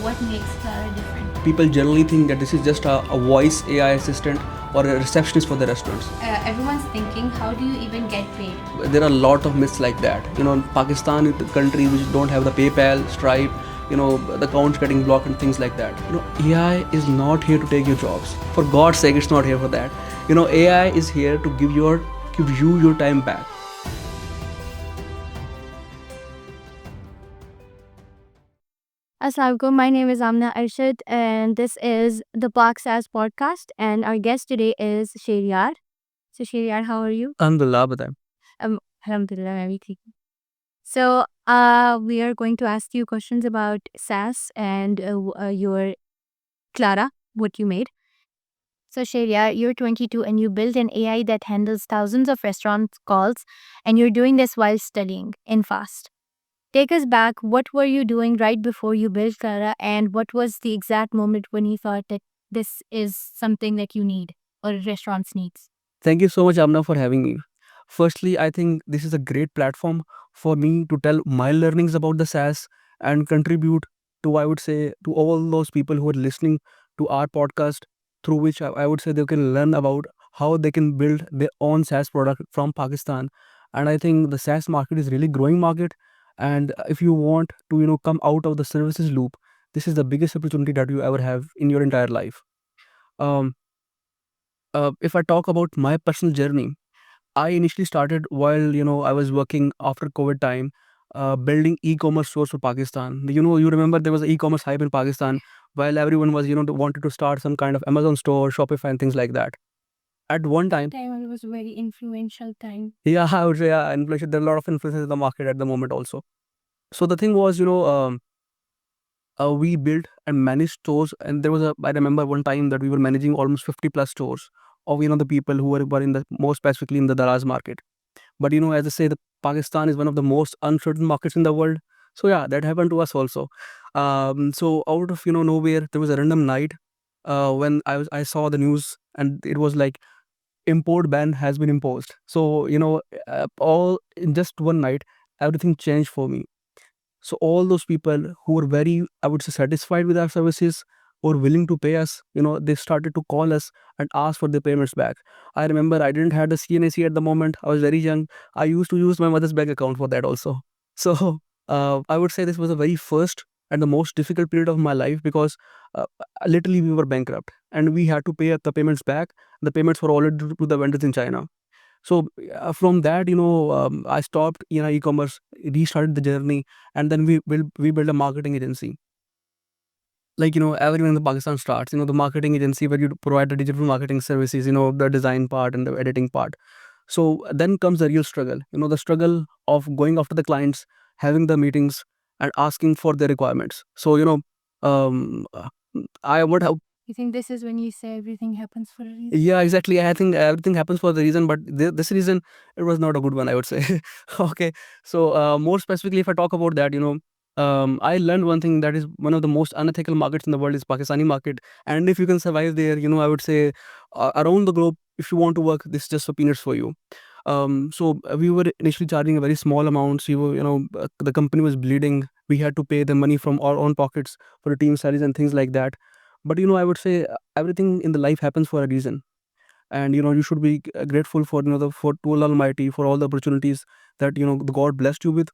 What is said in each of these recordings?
what makes Clara different? People generally think that this is just a voice AI assistant or a receptionist for the restaurants. Everyone's thinking, how do you even get paid? There are a lot of myths like that. Pakistan is the country which don't have the PayPal, Stripe, the accounts getting blocked and things like that. AI is not here to take your jobs. For God's sake, it's not here for that. AI is here to give you your time back. Assalamualaikum. My name is Amna Arshad, and this is the Park SAS podcast. And our guest today is Sheriyar. So, Sheriyar, how are you? Alhamdulillah, बताएं. Alhamdulillah, everything. So, we are going to ask you questions about SAS and your Clara, what you made. So, Sheriyar, you're 22 and you built an AI that handles thousands of restaurant calls, and you're doing this while studying in FAST. Take us back. What were you doing right before you built Clara, and what was the exact moment when you thought that this is something that you need or restaurants needs? Thank you so much, Amna, for having me. Firstly, I think this is a great platform for me to tell my learnings about the SaaS and contribute to, I would say, to all those people who are listening to our podcast, through which I would say they can learn about how they can build their own SaaS product from Pakistan. And I think the SaaS market is really growing market. And if you want to, come out of the services loop, this is the biggest opportunity that you ever have in your entire life. Um, if I talk about my personal journey, I initially started while I was working after COVID time, building e-commerce stores for Pakistan. You remember there was an e-commerce hype in Pakistan while everyone was wanted to start some kind of Amazon store, Shopify, and things like that. At one time, Time it was very influential time. yeah, I would say inflation. There are a lot of influences in the market at the moment also. So the thing was, we built and managed stores, and there was I remember one time that we were managing almost 50 plus stores of the people who were in the more specifically in the Daraz market. But as I say, the Pakistan is one of the most uncertain markets in the world. So yeah, that happened to us also. So out of nowhere, there was a random night when I saw the news, and it was like import ban has been imposed. So all in just one night, everything changed for me. So all those people who were very, I would say, satisfied with our services or willing to pay us, they started to call us and ask for their payments back. I remember I didn't have the CNAC at the moment. I was very young. I used to use my mother's bank account for that also. So I would say this was the very first and the most difficult period of my life, because literally we were bankrupt and we had to pay the payments back. The payments were already to the vendors in China. So from that, I stopped e-commerce, restarted the journey, and then we built a marketing agency. Like everyone in the Pakistan starts, the marketing agency where you provide the digital marketing services, the design part and the editing part. So then comes the real struggle, the struggle of going after the clients, having the meetings, and asking for their requirements. So um, I would have. You think this is when you say everything happens for a reason? Yeah, exactly. I think everything happens for the reason, but this reason, it was not a good one, I would say. Okay. So more specifically, if I talk about that, I learned one thing, that is one of the most unethical markets in the world is Pakistani market. And if you can survive there, I would say around the globe, if you want to work, this is just for peanuts for you. So we were initially charging a very small amount. So the company was bleeding. We had to pay the money from our own pockets for the team salaries and things like that. But I would say everything in the life happens for a reason, and you should be grateful for for to Allah Almighty for all the opportunities that the God blessed you with.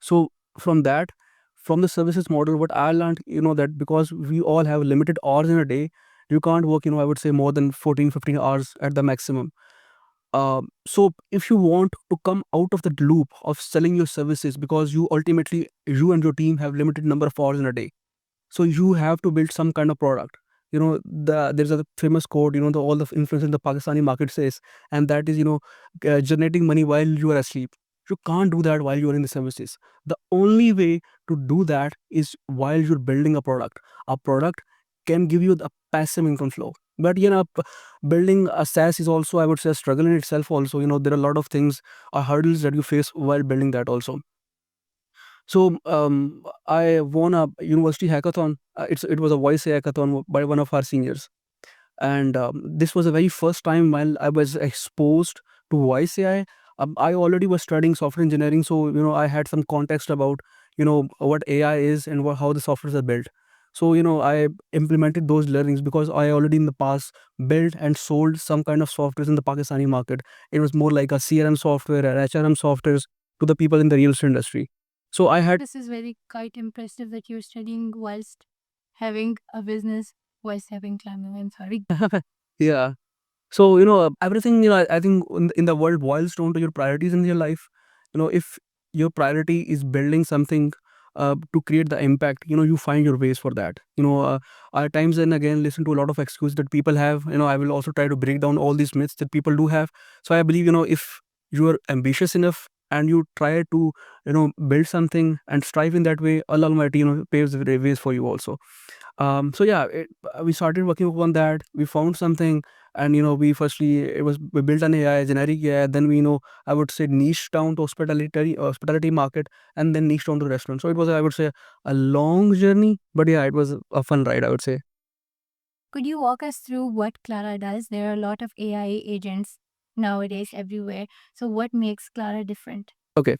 So from that, from the services model, what I learned, that because we all have limited hours in a day, you can't work, I would say more than 14, 15 hours at the maximum. So if you want to come out of the loop of selling your services, because you and your team have limited number of hours in a day, so you have to build some kind of product. There's a famous quote, all the influence in the Pakistani market says, and that is, generating money while you are asleep. You can't do that while you are in the services. The only way to do that is while you're building a product. A product can give you the passive income flow. But building a SaaS is also, I would say, a struggle in itself also. There are a lot of things, hurdles that you face while building that also. So I won a university hackathon. It was a voice hackathon by one of our seniors, and this was the very first time while I was exposed to voice AI. I already was studying software engineering, so I had some context about what AI is and how the softwares are built. So I implemented those learnings because I already in the past built and sold some kind of softwares in the Pakistani market. It was more like a CRM software or HRM softwares to the people in the real estate industry. So I had This is very quite impressive that you're studying whilst having a business, whilst having climbing. I'm sorry. yeah. So everything, I think in the world boils down to your priorities in your life. If your priority is building something to create the impact, you find your ways for that. I times and again listen to a lot of excuses that people have. I will also try to break down all these myths that people do have. So I believe, if you are ambitious enough and you try to build something and strive in that way, Allah Almighty paves the ways for you also. So yeah, we started working on that. We found something, and we built an AI, generic AI. Then I would say niche down to hospitality market, and then niche down to restaurant. So it was, I would say, a long journey, but yeah, it was a fun ride, I would say. Could you walk us through what Clara does? There are a lot of AI agents nowadays everywhere. So what makes Clara different? Okay,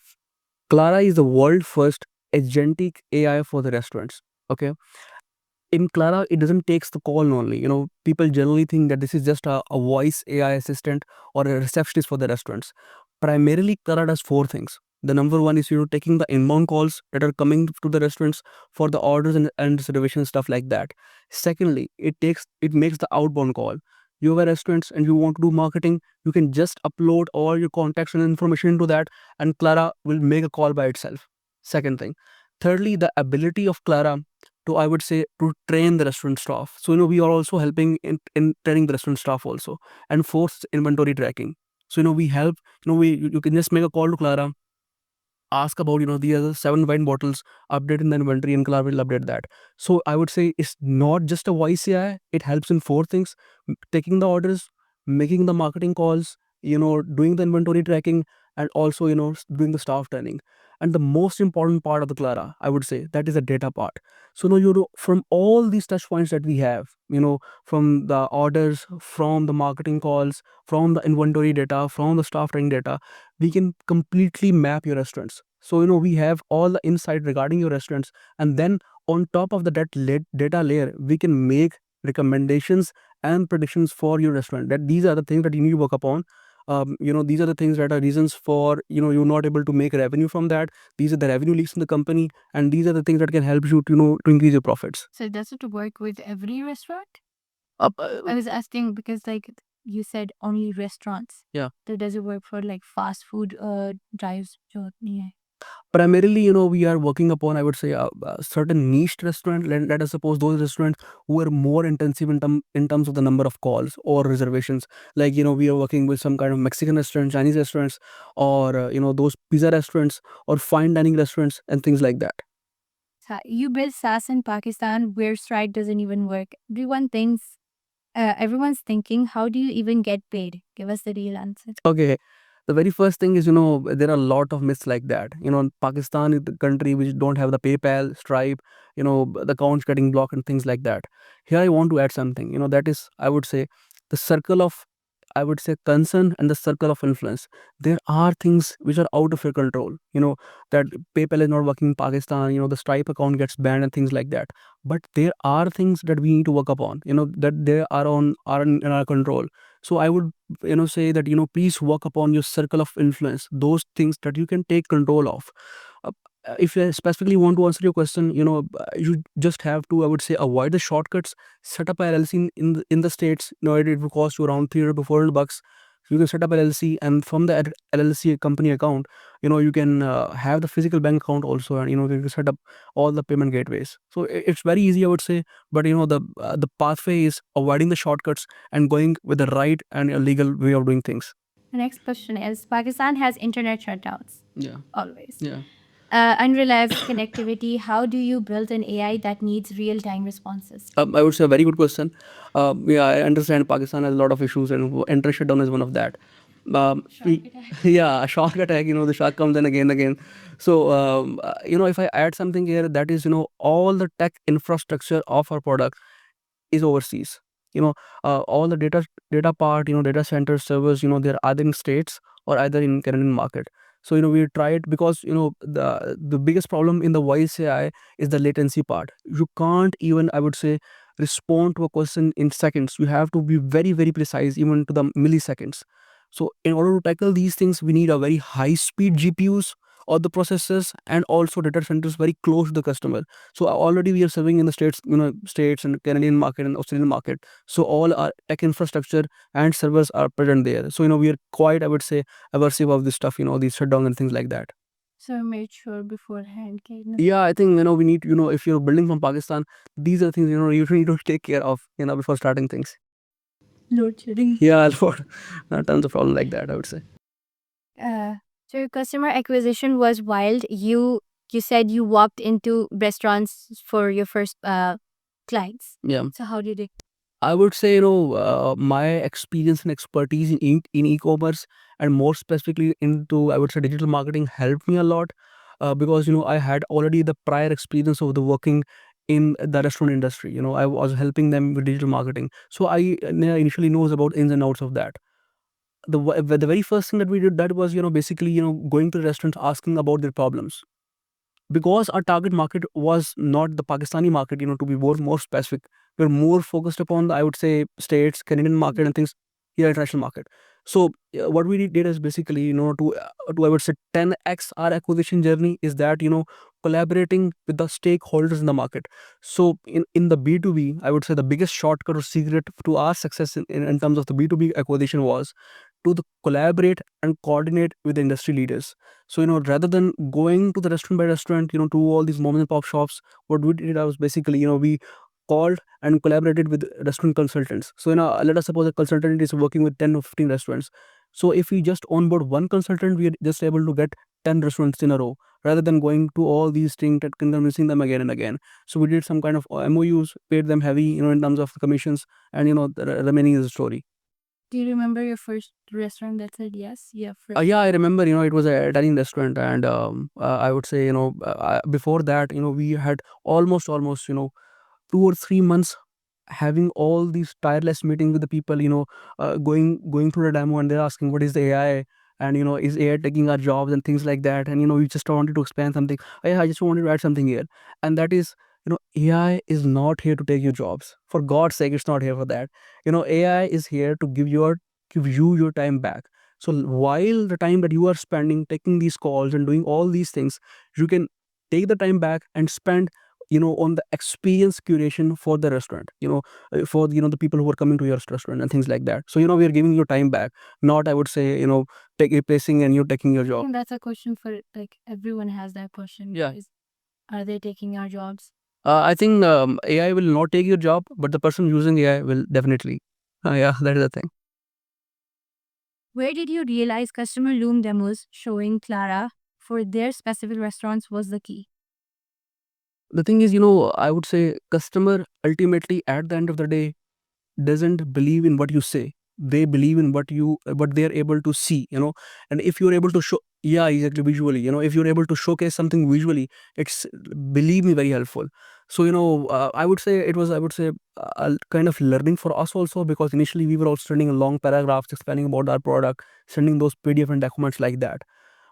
Clara is the world first agentic AI for the restaurants. Okay, in Clara, it doesn't takes the call only. People generally think that this is just a voice AI assistant or a receptionist for the restaurants. Primarily, Clara does four things. The number one is taking the inbound calls that are coming to the restaurants for the orders and reservations, stuff like that. Secondly, it makes the outbound call. You have a restaurants and you want to do marketing, you can just upload all your contacts and information into that, and Clara will make a call by itself. Second thing. Thirdly, the ability of Clara to, I would say, to train the restaurant staff. So we are also helping in training the restaurant staff also. And fourth, inventory tracking. So we help. You can just make a call to Clara, ask about the other 7 wine bottles, update in the inventory, and Clara will update that. So I would say it's not just a voice AI. It helps in four things: taking the orders, making the marketing calls, doing the inventory tracking, and also doing the staff training. And the most important part of the Clara, I would say, that is the data part. So from all these touch points that we have, from the orders, from the marketing calls, from the inventory data, from the staff training data, we can completely map your restaurants. So we have all the insight regarding your restaurants, and then on top of the data layer, we can make recommendations and predictions for your restaurant. That these are the things that you need to work upon. These are the things that are reasons for you're not able to make revenue from that. These are the revenue leaks in the company, and these are the things that can help you to to increase your profits. So does it work with every restaurant? Uh, I was asking because like you said only restaurants. Yeah. So does it work for like fast food drives? जो नहीं है? Primarily, we are working upon, I would say, a certain niche restaurant. Let us suppose those restaurants who are more intensive in terms of the number of calls or reservations. Like, we are working with some kind of Mexican restaurants, Chinese restaurants, or, those pizza restaurants or fine dining restaurants and things like that. You build SaaS in Pakistan where Strike doesn't even work. Everyone's thinking, how do you even get paid? Give us the real answer. Okay. The very first thing is, there are a lot of myths like that. Pakistan is the country which don't have the PayPal, Stripe, the accounts getting blocked and things like that. Here I want to add something, that is, I would say, the circle of, I would say, concern and the circle of influence. There are things which are out of your control, that PayPal is not working in Pakistan, the Stripe account gets banned and things like that. But there are things that we need to work upon, that they are in our control. So I would say that please work upon your circle of influence, those things that you can take control of. Uh, if I specifically want to answer your question, you just have to, I would say, avoid the shortcuts. Set up a LLC in the states. It will cost you around 300 to 400 bucks. You can set up an LLC, and from the LLC company account, you can have the physical bank account also, and you can set up all the payment gateways. So it's very easy, I would say. But the pathway is avoiding the shortcuts and going with the right and a legal way of doing things. The next question is Pakistan has internet shutdowns. Yeah. Always. Yeah. Unreliable connectivity. How do you build an AI that needs real time responses? I would say a very good question. Yeah, I understand Pakistan has a lot of issues, and internet shutdown is one of that. Yeah, a shark attack. The shark comes in again. So if I add something here, that is, all the tech infrastructure of our product is overseas. All the data part, data center servers, they're either in states or either in Canadian market. So we tried, because the biggest problem in the voice AI is the latency part. You can't even, I would say, respond to a question in seconds. You have to be very, very precise, even to the milliseconds. So in order to tackle these things, we need a very high speed GPUs or the processors, and also data centers very close to the customer. So already we are serving in the states and Canadian market and Australian market. So all our tech infrastructure and servers are present there. So we are quite, I would say, aversive of this stuff, these shutdown and things like that. So I made sure beforehand. Yeah, I think we need, if you're building from Pakistan, these are things you need to take care of, before starting things. Load shedding. Yeah, Lord, tons of problem like that, I would say. So your customer acquisition was wild. You said you walked into restaurants for your first clients. Yeah. So how did it? I would say, my experience and expertise in e-commerce, and more specifically into, I would say, digital marketing, helped me a lot, because I had already the prior experience of the working in the restaurant industry. I was helping them with digital marketing, so I initially knows about ins and outs of that. The very first thing that we did, that was basically going to the restaurants, asking about their problems, because our target market was not the Pakistani market. To be more specific, we're more focused upon the, I would say, states, Canadian market and things, here international market. So what we did is basically, to I would say 10x our acquisition journey, is that collaborating with the stakeholders in the market. So in the B2B, I would say the biggest shortcut or secret to our success in terms of the B2B acquisition was to collaborate and coordinate with the industry leaders. So rather than going to the restaurant by restaurant, to all these mom and pop shops, what we did was basically, we called and collaborated with restaurant consultants. So let us suppose a consultant is working with 10 or 15 restaurants. So if we just onboard one consultant, we are just able to get 10 restaurants in a row, rather than going to all these things and convincing them again and again. So we did some kind of MOUs, paid them heavy, in terms of commissions, and the remaining is a story. Do you remember your first restaurant that said yes? Yeah. Yeah, I remember, it was an Italian restaurant, and I would say, before that, we had almost, 2 or 3 months having all these tireless meetings with the people, going through the demo, and they're asking what is the AI, and is AI taking our jobs and things like that, and we just wanted to expand something. I just wanted to add something here, and that is, AI is not here to take your jobs. For God's sake, it's not here for that. AI is here to give you your time back. So while the time that you are spending taking these calls and doing all these things, you can take the time back and spend on the experience curation for the restaurant, for the people who are coming to your restaurant and things like that. So we are giving your time back, not, I would say, replacing and you're taking your I job. think that's a question for everyone has that question. Yeah. Are they taking our jobs? I think AI will not take your job, but the person using AI will definitely. Yeah, that is the thing. Where did you realize customer Loom demos showing Clara for their specific restaurants was the key? The thing is, I would say customer ultimately at the end of the day doesn't believe in what you say. They believe in what they're able to see, and if you're able to show, yeah, exactly, visually, if you're able to showcase something visually, it's, believe me, very helpful. So I would say it was, I would say, a kind of learning for us also, because initially we were also sending long paragraphs explaining about our product, sending those PDF and documents like that.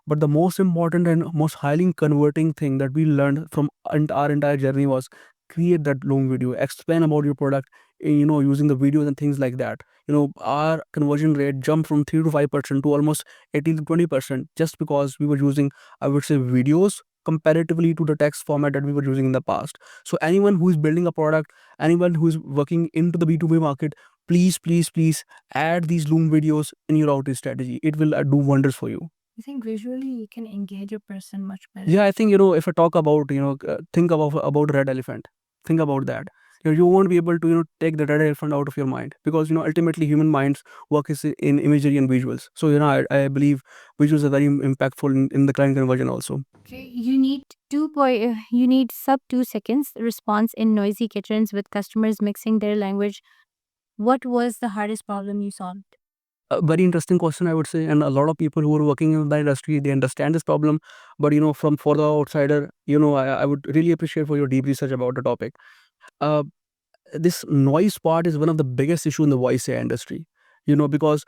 But the most important and most highly converting thing that we learned from our entire journey was create that long video, explain about your product, using the videos and things like that. Our conversion rate jumped from 3 to 5% to almost 18 to 20%, just because we were using, I would say, videos comparatively to the text format that we were using in the past. So anyone who is building a product, anyone who is working into the B2B market, please, please, please add these Loom videos in your outreach strategy. It will do wonders for you. I think visually you can engage a person much better. Yeah, I think, if I talk about, think about red elephant. Think about that. You won't be able to, take the red elephant out of your mind, because, ultimately human minds work is in imagery and visuals. So, I believe visuals are very impactful in the client conversion also. Okay, you need You need sub 2 seconds response in noisy kitchens with customers mixing their language. What was the hardest problem you solved? A very interesting question, I would say, and a lot of people who are working in the industry, they understand this problem. But for the outsider, I would really appreciate for your deep research about the topic. uh, this noise part is one of the biggest issue in the voice AI industry. because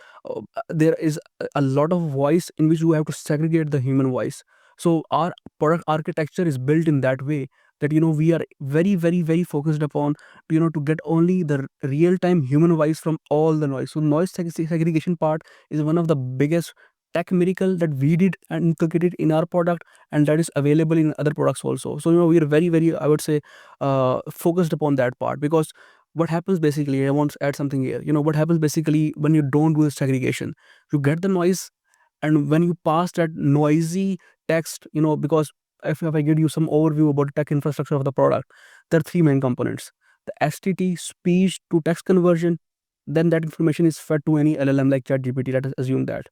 there is a lot of voice in which you have to segregate the human voice. So our product architecture is built in that way that we are very very very focused upon to get only the real time human voice from all the noise. So noise segregation part is one of the biggest tech miracle that we did and inculcated in our product, and that is available in other products also. So we are very very, I would say, focused upon that part. Because what happens basically, I want to add something here. What happens basically when you don't do the segregation, you get the noise, and when you pass that noisy text, because if I give you some overview about tech infrastructure of the product, there are three main components: the STT, speech to text conversion, then that information is fed to any LLM like ChatGPT, let us assume that,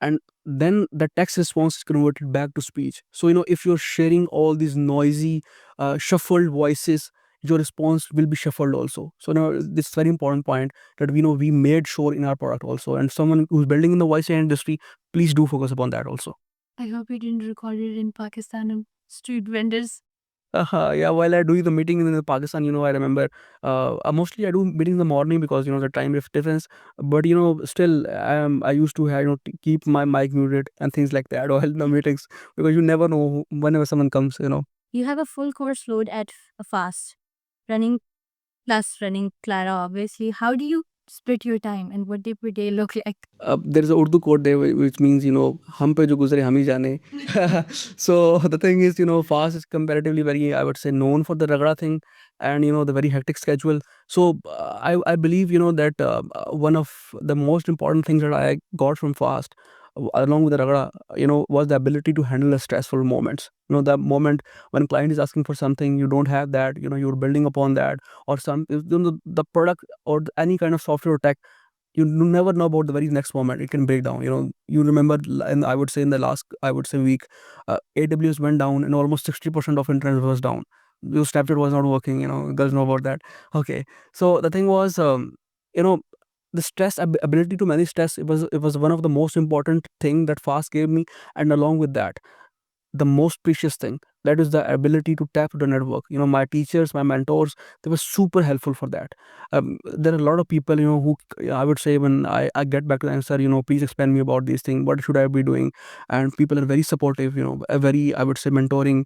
and then the text response is converted back to speech. So if you're sharing all these noisy shuffled voices, your response will be shuffled also. So now this very important point that we made sure in our product also, and someone who's building in the voice AI industry, please do focus upon that also. I hope you didn't record it in Pakistan and street vendors. Yeah, while I do the meeting in Pakistan, I remember mostly I do meeting in the morning because the time difference. But still, I used to have keep my mic muted and things like that while the meetings, because you never know whenever someone comes. You have a full course load at FAST, running plus running Clara, obviously. How do you split your time and what did your day look like? There is a Urdu quote there which means hum pe jo guzre hum hi jane. So the thing is, Fast is comparatively very, I would say, known for the ragda thing, and the very hectic schedule. So I believe that one of the most important things that I got from Fast, along with the ragda, was the ability to handle the stressful moments. The moment when client is asking for something, you don't have that, you're building upon that, or the product or any kind of software or tech, you never know about the very next moment it can break down. You remember, and I would say in the last, I would say, week, AWS went down and almost 60% of internet was down. Your Snapchat was not working. You guys know about that. Okay, so the thing was, you know the ability to manage stress, it was one of the most important thing that Fast gave me. And along with that, the most precious thing, that is the ability to tap to the network. My teachers, my mentors, they were super helpful for that. There are a lot of people who, I would say, when I get back to the answer, please explain me about these things, what should I be doing. And people are very supportive, a very, I would say, mentoring,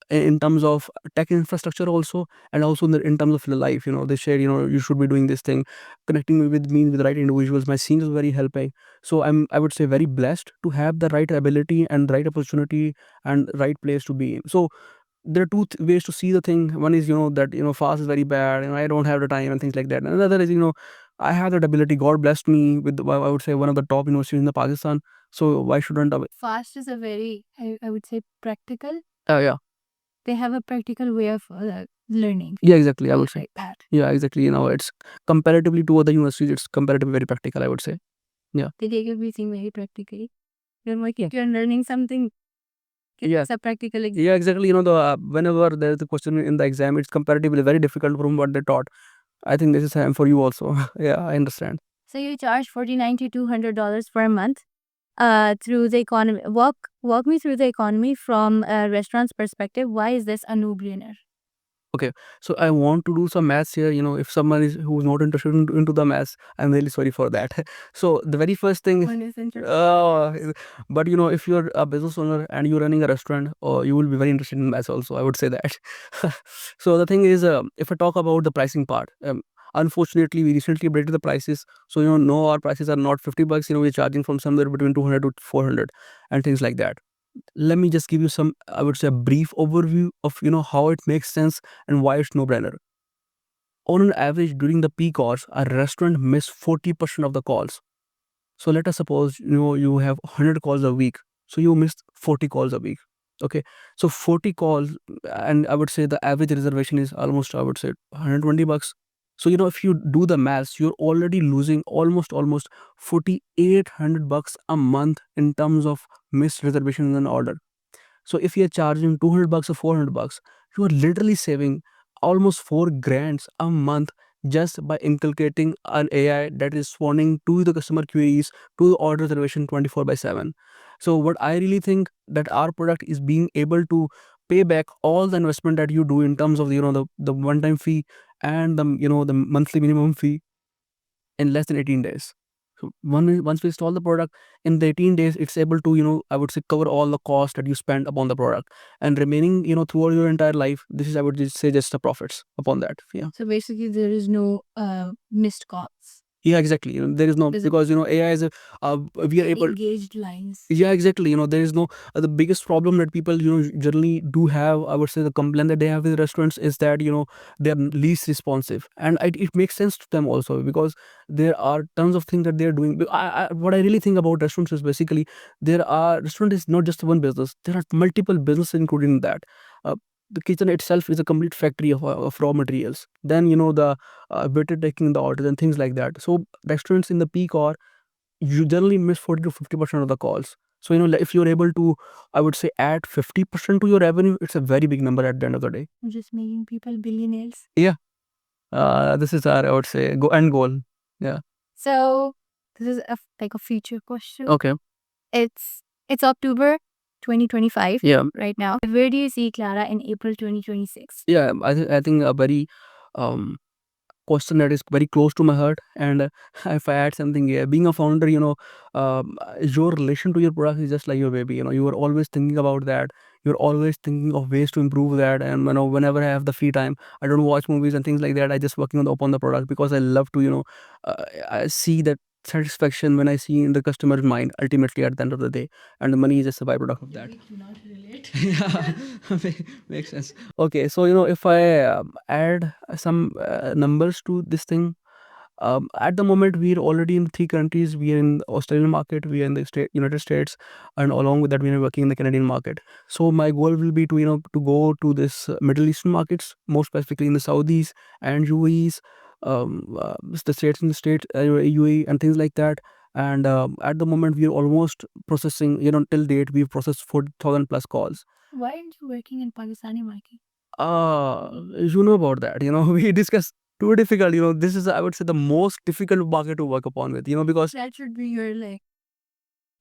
in terms of tech infrastructure also, and also in terms of the life. They share, you should be doing this thing, connecting me with the right individuals. My seniors were very helping. So I would say, very blessed to have the right ability and right opportunity and right place to be in. So there are two ways to see the thing. One is that Fast is very bad, I don't have the time and things like that. And another is I have that ability. God blessed me with I would say one of the top universities in the Pakistan. So why shouldn't I? Fast is a very, I would say, practical. Yeah, They have a practical way of learning. yeah, exactly, I would say. Like that. Yeah, exactly. It's comparatively to other universities, it's comparatively very practical, I would say. They take everything very practically. You're like, if you're learning something, Yeah. it's a practical example. Yeah, exactly. The whenever there's a question in the exam, it's comparatively very difficult from what they taught. I think this is same for you also. Yeah, I understand. So you charge $49 to $200 per month through the economy. Walk me through the economy from a restaurant's perspective. Why is this a no-brainer? Okay, so I want to do some maths here. If someone is who's not interested into the maths, I'm really sorry for that. So the very first thing, One is interesting. but if you're a business owner and you're running a restaurant, or you will be very interested in maths also, I would say that. So the thing is, if I talk about the pricing part, unfortunately, we recently updated the prices. So no, our prices are not $50. We're charging from somewhere between 200 to 400 and things like that. Let me just give you some, I would say, a brief overview of how it makes sense and why it's no brainer. On an average, during the peak hours, a restaurant miss 40% of the calls. So let us suppose you have 100 calls a week, so you missed 40 calls a week. Okay, so 40 calls, and I would say the average reservation is almost, I would say, $120. So if you do the maths, you're already losing almost $4,800 a month in terms of missed reservations and order. So if you're charging $200 or $400, you are literally saving almost 4 grand a month just by inculcating an AI that is responding to the customer queries, to the order reservation 24/7. So what I really think, that our product is being able to pay back all the investment that you do in terms of the one-time fee and the monthly minimum fee. in less than 18 days. So once we install the product, in the 18 days, it's able to, I would say, cover all the cost that you spend upon the product, and remaining, throughout your entire life, this is, I would just say, just the profits upon that. Yeah. So basically, there is no missed calls. Yeah, exactly. There is no, There's- because AI is we are able. Engaged lines. Yeah, exactly. There is no the biggest problem that people generally do have. I would say the complaint that they have with restaurants is that they are least responsive, and it makes sense to them also, because there are tons of things that they are doing. What I really think about restaurants is basically restaurant is not just one business. There are multiple businesses included in that. The kitchen itself is a complete factory of raw materials. Then the waiter taking the orders and things like that. So restaurants in the peak hour, you generally miss 40 to 50% of the calls. So if you're able to, I would say, add 50% to your revenue, it's a very big number at the end of the day. Just making people billionaires. This is our, I would say, end goal. So this is like a future question. Okay. It's October 2025 Yeah. right now. Where do you see Clara in April 2026? Yeah, I think a very question that is very close to my heart. And if I add something here, being a founder, your relation to your product is just like your baby. You are always thinking about that. You're always thinking of ways to improve that. And whenever I have the free time, I don't watch movies and things like that. I just working upon the product, because I love to I see that satisfaction when I see in the customer's mind ultimately at the end of the day, and the money is just a byproduct of that. We cannot relate. Yeah, makes sense. Okay, so if I add some numbers to this thing, at the moment we are already in 3 countries. We are in the Australian market, we are in the United States, and along with that we are working in the Canadian market. So my goal will be to go to this Middle Eastern markets, more specifically in the Saudis and UAEs, the states in the state, UAE and things like that. And at the moment we are almost processing, till date we've processed 40,000 plus calls. Why aren't you working in Pakistani market? You know about that. We discussed too difficult. This is, I would say, the most difficult market to work upon with. Because That should be your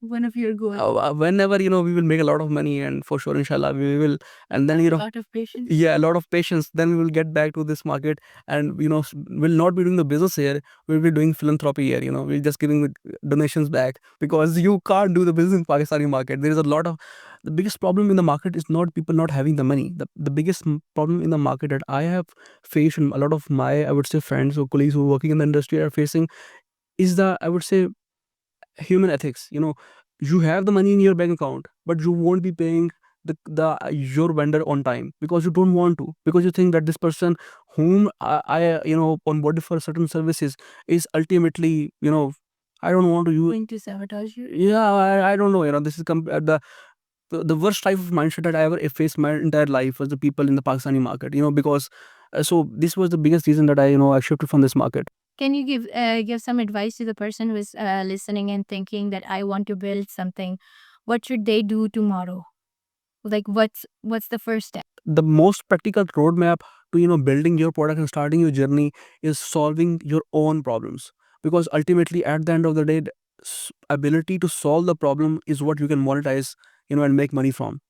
one of your goals. whenever we will make a lot of money, and for sure, inshallah, we will. And then A lot of patience. yeah, a lot of patience. Then we will get back to this market, and we'll not be doing the business here. We'll be doing philanthropy here. We're just giving the donations back, because you can't do the business in Pakistani market. There is a lot of, the biggest problem in the market is not people not having the money. The biggest problem in the market that I have faced, and a lot of my, I would say, friends or colleagues who are working in the industry are facing, is the, I would say, human ethics. You have the money in your bank account, but you won't be paying the your vendor on time, because you don't want to, because you think that this person whom I onboarded for certain services is ultimately, I don't want to use. Going to sabotage you. Yeah, I don't know. This is the worst type of mindset that I ever faced my entire life was the people in the Pakistani market. Because so this was the biggest reason that I shifted from this market. Can you give some advice to the person who is listening and thinking that I want to build something? What should they do tomorrow? Like what's the first step? The most practical roadmap to building your product and starting your journey is solving your own problems, because ultimately at the end of the day, the ability to solve the problem is what you can monetize and make money from.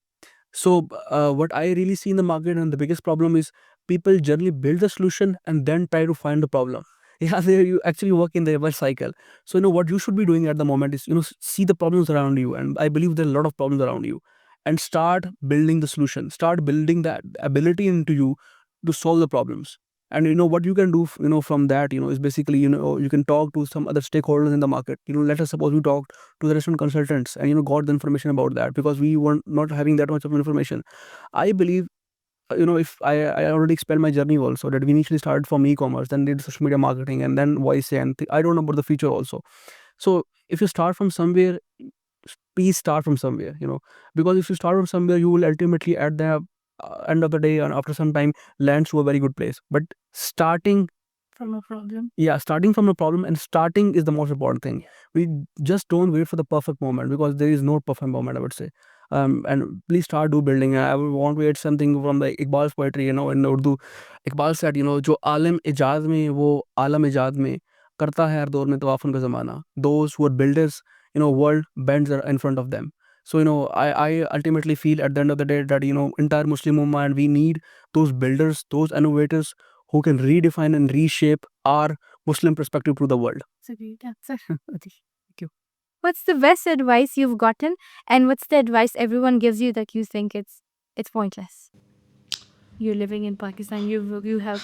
So what I really see in the market, and the biggest problem is, people generally build the solution and then try to find the problem. Yeah, there you actually work in the reverse cycle. So what you should be doing at the moment is see the problems around you, and I believe there are a lot of problems around you, and start building the solution. Start building that ability into you to solve the problems. And what you can do from that is basically you can talk to some other stakeholders in the market. Let us suppose we talked to the restaurant consultants and got the information about that, because we were not having that much of information. I believe if I already explained my journey also, that we initially started from e-commerce, then did social media marketing, and then voice, and I don't know about the future also. So if you start from somewhere, please start from somewhere, because if you start from somewhere, you will ultimately at the end of the day, and after some time, land to a very good place. But starting From a problem. starting from a problem, and starting is the most important thing. We just don't wait for the perfect moment, because there is no perfect moment, I would say. And please start do building. I would want to add something from the Iqbal's poetry, in Urdu. Iqbal said, जो आलम इजाद में वो आलम इजाद में करता है हर दौर में तवाफुन का ज़माना. Those who are builders, world bends are in front of them. So I ultimately feel at the end of the day that entire Muslim Ummah, and we need those builders, those innovators who can redefine and reshape our Muslim perspective to the world. That's a great answer. What's the best advice you've gotten, and what's the advice everyone gives you that you think it's pointless? You're living in Pakistan. You have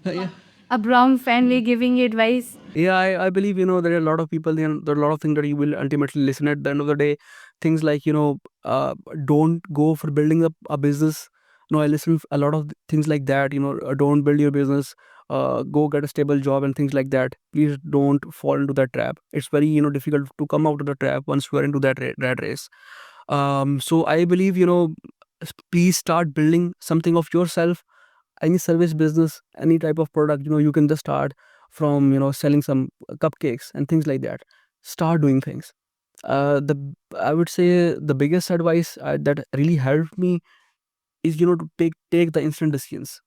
Yeah. a brown family giving you advice. Yeah, I believe, there are a lot of people, there are a lot of things that you will ultimately listen at the end of the day. Things like, don't go for building up a business. I listen a lot of things like that, don't build your business, go get a stable job and things like that. Please don't fall into that trap. It's very, difficult to come out of the trap once you are into that rat race. So I believe, please start building something of yourself. Any service business, any type of product, you can just start from, selling some cupcakes and things like that. Start doing things. The I would say the biggest advice that really helped me is, to take the instant decisions.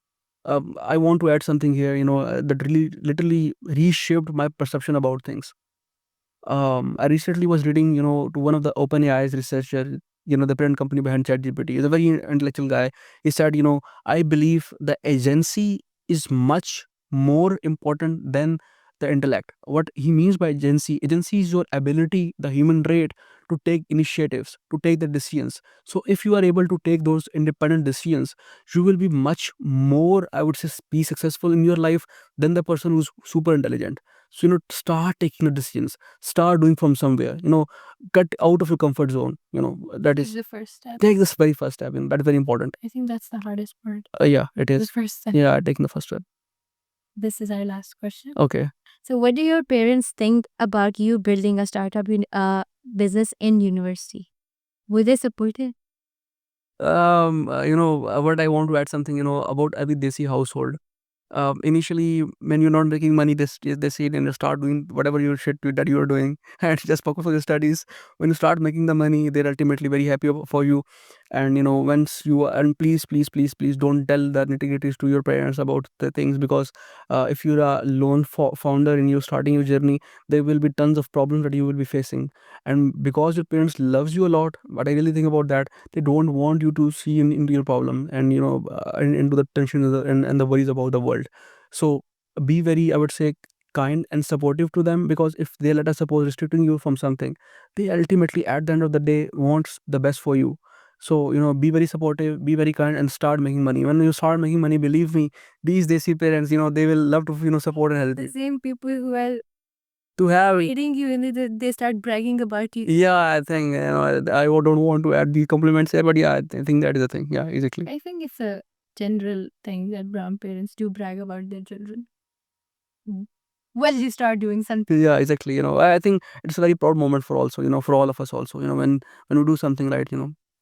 I want to add something here, that really literally reshaped my perception about things. I recently was reading, to one of the OpenAI's researcher, the parent company behind ChatGPT. He's a very intellectual guy. He said, I believe the agency is much more important than the intellect. What he means by agency is your ability, the human trait to take initiatives, to take the decisions. So if you are able to take those independent decisions, you will be much more, I would say, be successful in your life than the person who's super intelligent. So, start taking the decisions, start doing from somewhere, cut out of your comfort zone, that Is is, the first step. take this very first step, that's very important. I think that's the hardest part. Yeah, it The is. first step. Yeah, taking the first step. This is our last question. Okay. So, what do your parents think about you building a startup business in university? Were they supportive? What I want to add something, about every Desi household. Initially, when you're not making money, they say, and you start doing whatever your shit that you are doing and just focus on your studies. When you start making the money, they're ultimately very happy for you. And once you and please don't tell the nitty-gritties to your parents about the things, because if you're a lone founder and you're starting your journey, there will be tons of problems that you will be facing. And because your parents loves you a lot, what I really think about that, they don't want you to see into your problem and and into the tension and the worries about the world. So be very, I would say, kind and supportive to them, because if they, let us suppose, restricting you from something, they ultimately at the end of the day wants the best for you. So be very supportive, be very kind, and start making money. When you start making money, believe me, these Desi parents, they will love to support and help The you same people who are to have. hitting you and they start bragging about you. Yeah, I think, I don't want to add the compliments here, but yeah, I think that is the thing. Yeah, exactly. I think it's a general thing that brown parents do brag about their children. When you start doing something. Yeah, exactly. I think it's a very proud moment for also, for all of us also, when we do something right.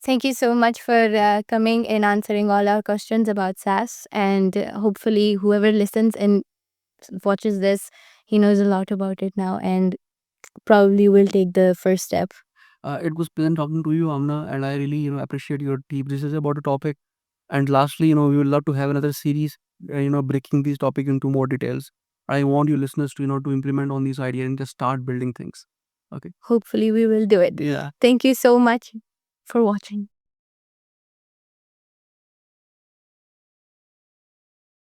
Thank you so much for coming and answering all our questions about SaaS. And hopefully, whoever listens and watches this, he knows a lot about it now and probably will take the first step. It was pleasant talking to you, Amna, and I really, appreciate your deep research about the topic. And lastly, we would love to have another series, breaking these topics into more details. I want you listeners to, to implement on these ideas and just start building things. Okay. Hopefully, we will do it. Yeah. Thank you so much for watching.